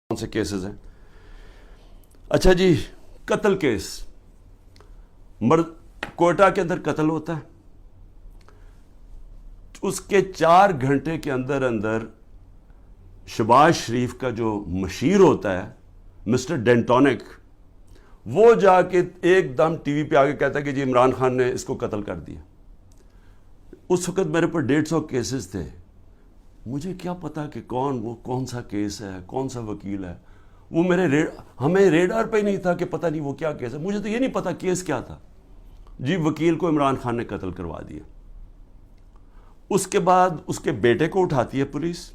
کون سے کیسز ہیں؟ اچھا جی، قتل کیس کوئٹہ کے اندر قتل ہوتا ہے. اس کے 4 گھنٹے کے اندر اندر شہباز شریف کا جو مشیر ہوتا ہے مسٹر ڈینٹونک، وہ جا کے ایک دم ٹی وی پہ آگے کہتا ہے کہ جی عمران خان نے اس کو قتل کر دیا. اس وقت میرے پر 150 کیسز تھے. مجھے کیا پتا کہ کون سا کیس ہے، کون سا وکیل ہے. وہ ہمیں ریڈار پہ ہی نہیں تھا کہ پتہ نہیں وہ کیا کیس ہے. مجھے تو یہ نہیں پتا کیس کیا تھا. جی وکیل کو عمران خان نے قتل کروا دیا. اس کے بعد اس کے بیٹے کو اٹھاتی ہے پولیس.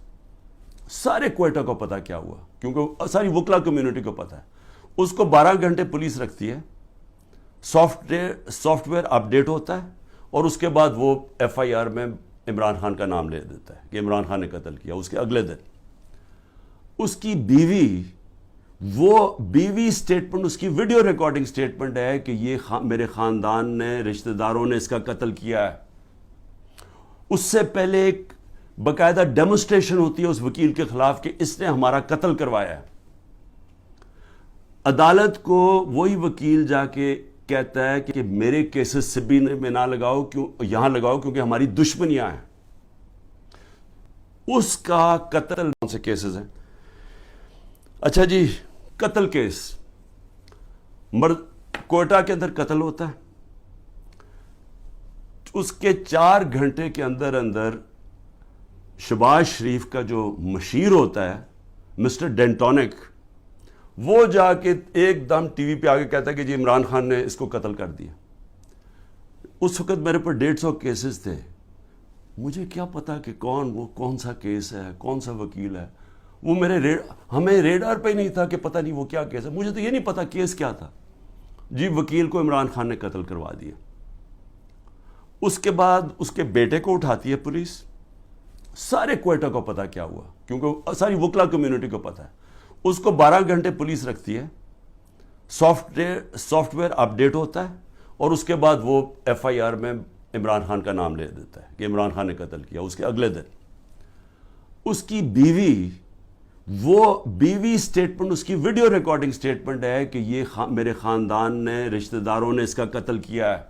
سارے کوئٹہ کو پتا کیا ہوا، کیونکہ ساری وکلا کمیونٹی کو پتا ہے. اس کو 12 گھنٹے پولیس رکھتی ہے. سافٹ ویئر اپڈیٹ ہوتا ہے اور اس کے بعد وہ ایف آئی آر میں عمران خان کا نام لے دیتا ہے کہ عمران خان نے قتل کیا. اس کے اگلے دن اس کی بیوی سٹیٹمنٹ، اس کی ویڈیو ریکارڈنگ سٹیٹمنٹ ہے کہ یہ میرے خاندان نے، رشتہ داروں نے اس کا قتل کیا ہے. اس سے پہلے ایک باقاعدہ ڈیمونسٹریشن ہوتی ہے اس وکیل کے خلاف کہ اس نے ہمارا قتل کروایا ہے. عدالت کو وہی وکیل جا کے کہتا ہے کہ میرے کیسز سبی میں نہ لگاؤ، یہاں لگاؤ کیونکہ ہماری دشمنیاں ہیں. اس کا قتل کون سے کیسز ہیں؟ اچھا جی، قتل کیس کوئٹہ کے اندر قتل ہوتا ہے. اس کے 4 گھنٹے کے اندر اندر شہباز شریف کا جو مشیر ہوتا ہے مسٹر ڈینٹونک، وہ جا کے ایک دم ٹی وی پہ آگے کہتا ہے کہ جی عمران خان نے اس کو قتل کر دیا. اس وقت میرے پر 150 کیسز تھے. مجھے کیا پتا کہ کون سا کیس ہے، کون سا وکیل ہے. وہ ہمیں ریڈار پہ ہی نہیں تھا کہ پتہ نہیں وہ کیا کیس ہے. مجھے تو یہ نہیں پتا کیس کیا تھا. جی وکیل کو عمران خان نے قتل کروا دیا. اس کے بعد اس کے بیٹے کو اٹھاتی ہے پولیس. سارے کوئٹہ کو پتا کیا ہوا، کیونکہ ساری وکلا کمیونٹی کو پتا ہے. اس کو 12 گھنٹے پولیس رکھتی ہے. سافٹ ویئر اپڈیٹ ہوتا ہے اور اس کے بعد وہ ایف آئی آر میں عمران خان کا نام لے دیتا ہے کہ عمران خان نے قتل کیا. اس کے اگلے دن اس کی بیوی سٹیٹمنٹ، اس کی ویڈیو ریکارڈنگ سٹیٹمنٹ ہے کہ یہ میرے خاندان نے، رشتہ داروں نے اس کا قتل کیا ہے.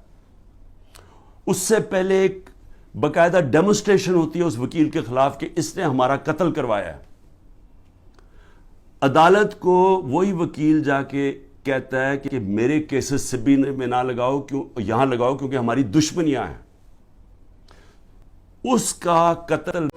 اس سے پہلے ایک باقاعدہ ڈیمونسٹریشن ہوتی ہے اس وکیل کے خلاف کہ اس نے ہمارا قتل کروایا ہے. عدالت کو وہی وکیل جا کے کہتا ہے کہ میرے کیسز سبی میں نہ لگاؤ، یہاں لگاؤ کیونکہ ہماری دشمنیاں ہیں. اس کا قتل